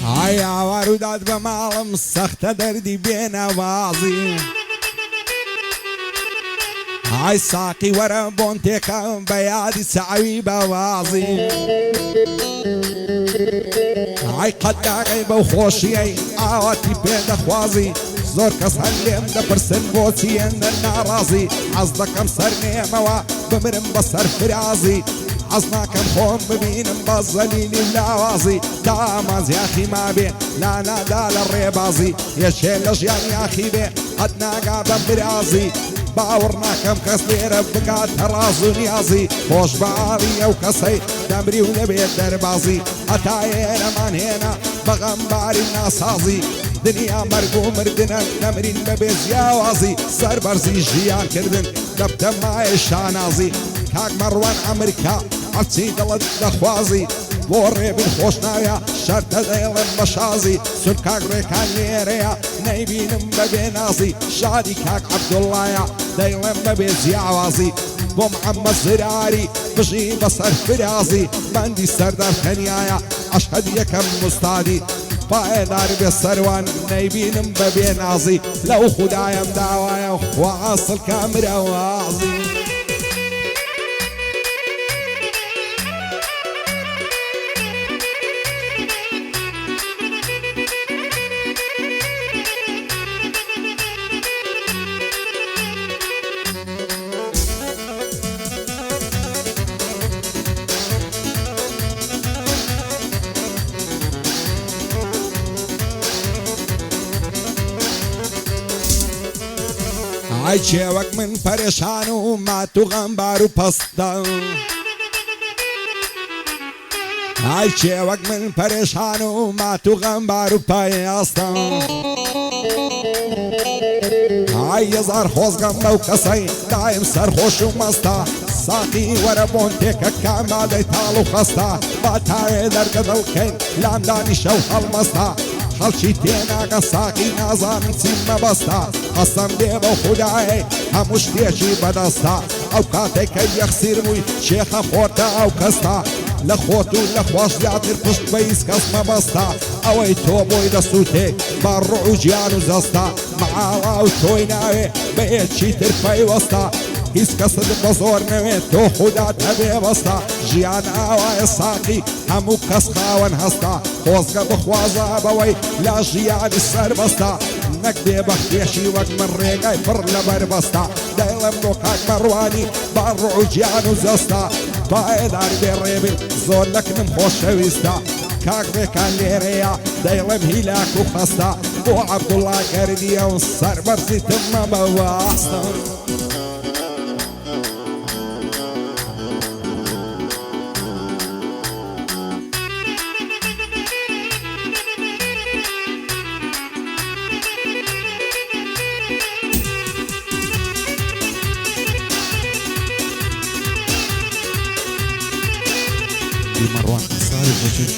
هاي عوارودات بمالم سخت دردي بين أوازي هاي ساقي ورا بونتيكا بيادي سعوي بوازي هاي قداغي بوخوشي عواتي بين خوازي زور کس هلیم ده پرسن بوچی اندر ناراضی عزدکم سر نیموا بمرم بسر فرازی عزناکم خوم ببینم بزلیلی لاوازی داماز یاخی ما بی لا نادال الربازی یشیلش یان یاخی بی قد ناقا بمرازی باورناکم کس لیره بقات ترازو نیازی خوش بعالی او کسی دمری و نبید دربازی اتایینا من هینا بغنباری ناسازی دنیا مرگ و مردن نمرین ببیز یاوازی سر برزی جیان کردن دبتم مای شانازی کاک مروان امریکا عرچی دلت دخوازی بۆڕێ بن خۆش ناویە شەرتە دەیڵم بە شازی سون کاک ڕێکان لێرەیە نەیبینم بەبێ نازی شادی کاک عەبدوڵڵایە دەیڵێم بەبێ جیاوازی بۆ محەممەد زراری بژی بەسەر فرازی بەندی سەردار خەنیایە عەشهەد یەکەم مستادی پایدار بێ سەروان نەیبینم بەبێ نازی لەو خودایم داوایە خوا ئاسڵ کامرەوازی ئای چێوەک من پەرێشان و مات و غەمبار و پەستە ئای چێوەک من پەرێشان و مات و غەمبار و پایاستە ئای هێزار خۆزگەم بەو کەسەی دایم سەرخۆش و مەستە ساقی وەرە بۆن تێکە کامادەی تاڵ و خەستە با تاوێ دەرگە دڵکەین لامدانی شەو هەڵمەستە خەڵکی تێناگە ساقی نازانم چیم مەبەستە قەسەم بێ بەو خودایە هەموو شتێکی بەدەستە ئەو کاتێک کە یەخسیر بووی شێخە خۆتە ئەو کەستە لە خۆت و لە خۆش زیاتر پشت بە هیچ کەس مەبەستە ئەوەی تۆ بۆی دەسووتێ با ڕوع و گیان و جەستە مەعاڵا و تۆی ناوێ بە هێچی تر پەیوەستە هیچ کەست بە زۆر نەوێت تۆ خودات هەبێ بەستە ژیان ئاوایە ساقی هەموو کەس خاوەن هەستە خۆزگە بخوازە بەوەی لا ژیانی سەربەستە نەک بێبەختێشی وەک من ڕێگای پڕ لە بەربەستە دەیڵێم بۆ کاک مەڕوانی با ڕوع و گیان و جەستە پایدار بێ ڕێبن زۆر لەکنم خۆشەویستە کاک ڕێکان لێرەیە دەیڵێم هیلاک و خەستە بۆ عەبدوڵڵا کەردیە و سەربەرزی تممە بەواستە مروان صارف وجود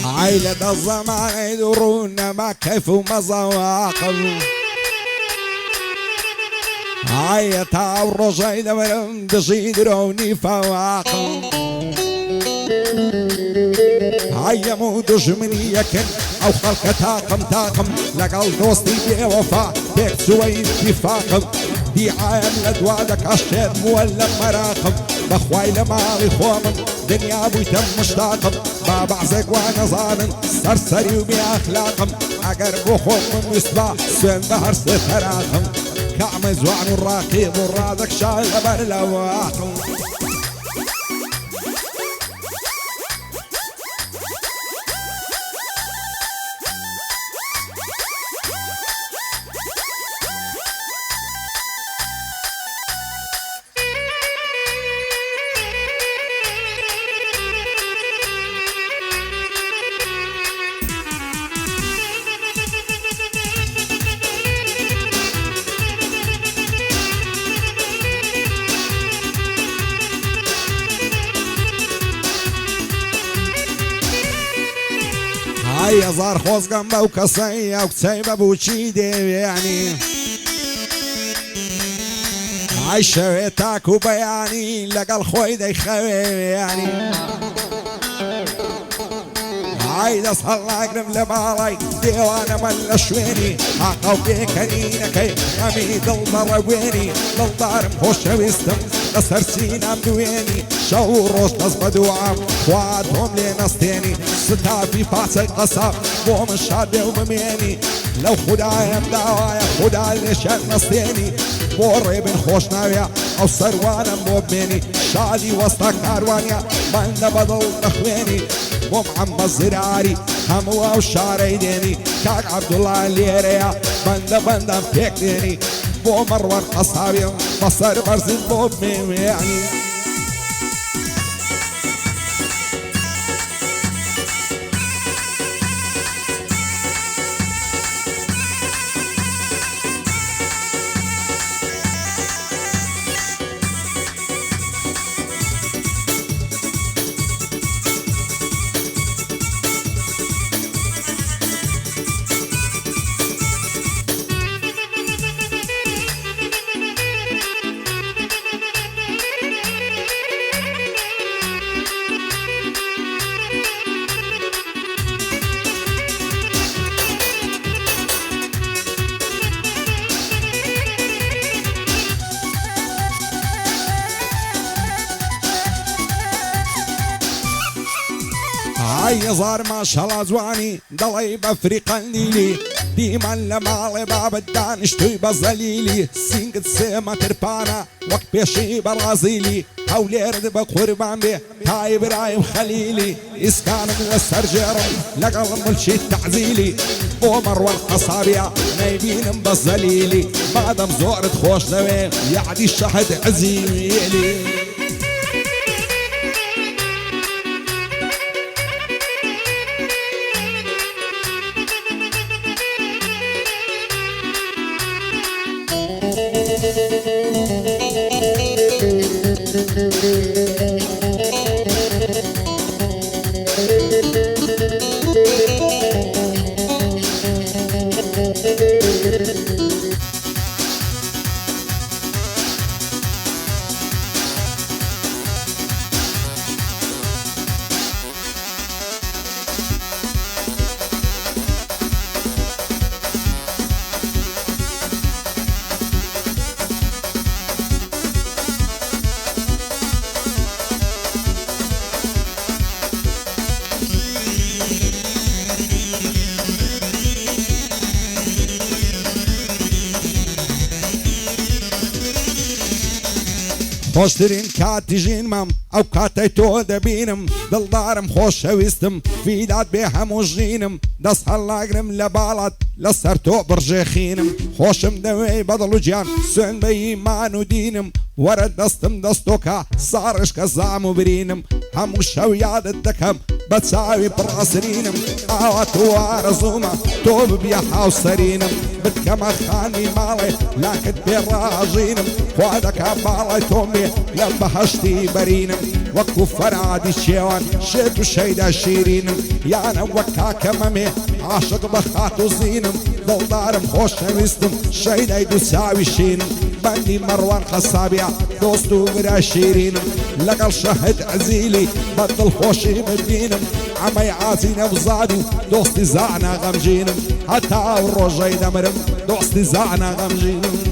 عيلة الزمان يدورون ما كيف ومزواقم عيتا والرجاي دمرم دشي دروني فواقم عيمو دجمني يكن او خلق طاقم لقل دوستي بوفا بيك سوي اتفاقم دي عام لدوادك عشان مولم مراقم بخواي لماغي خومن دنيا ابوي تم مشتاقم ما بعزق وانا ظالم سرسري وباخلاقم اقرب خوم من وسبا سوين بهر ستراقم كعم زوان الراقيب والرادك شاغل برلواقم هاي هزار خۆزگەم بەو کەسەی ئەو کچەی بەبووچی دێوێنی عيشة تاكو بياني لقى الخوي دي خوياني عايد صلى اقرم لبالي ديوانا من شويني عقو بيكرينا كي حميد المرويني للدار مخوش ويستم نصر سينا مدويني شوروش نصب دوعام خواتهم لنستيني ستافي فاسي قصاب مو من شادي ومميني لو خدايا مداوايا خدايا ليشان نستيني بوري بن خوش ناويا او سروانا موبيني شادي وسط كاروانيا من بدل نخويني ومعم الزراري هموا وشاري ديني كاك عبد الله الليريا بند فيك ديني بو مروان قصابي بصر برزين بو يعني هاي زار ما شاء الله زواني ضلي بافريقا ليلي ديما لمالي باب الدانش توي بزليلي سينقد سيما تربانا وقت بيشي برازيلي هولي رد بقربان بيه هاي برايم خليلي اسكان موسر جيرم لقل ملشي التعزيلي بومر والقصابية نايبين بزليلي بعد مزورة خوش ذوي يعدي الشهد عزيلي خوشترين كاتجين مم او كاتي تو دبينم دلدارم خوش ويستم في داد بيها موجينم دس هلاقرم لبالات لسرتو برجيخينم خوشم دوي بدلو جان سن بي مانو دينم ورد دستم دستوكا صارش كزامو برينم همو شوياد الدكم بتساوي براسرينم اوات وارزوما توب بيها وسرينم بتكما خاني مالي لكن براجينم وادك بالي تومي لما هشتي برينم وكو فرادي الشيوان شيتو شيدا شيرينم يانا وكا كمامي عاشق بخاتو زينم دلدارم خوش نويستم شيدا يدوساوي شينم بندي مروان خصابيا دوستو مرا شيرينم لقل شهد عزيلي بدل خوشي مدينم عمي عازينا وزادو دوستي زعنا غمجينم حتى الرجي دمرم دوستي زعنا غمجينم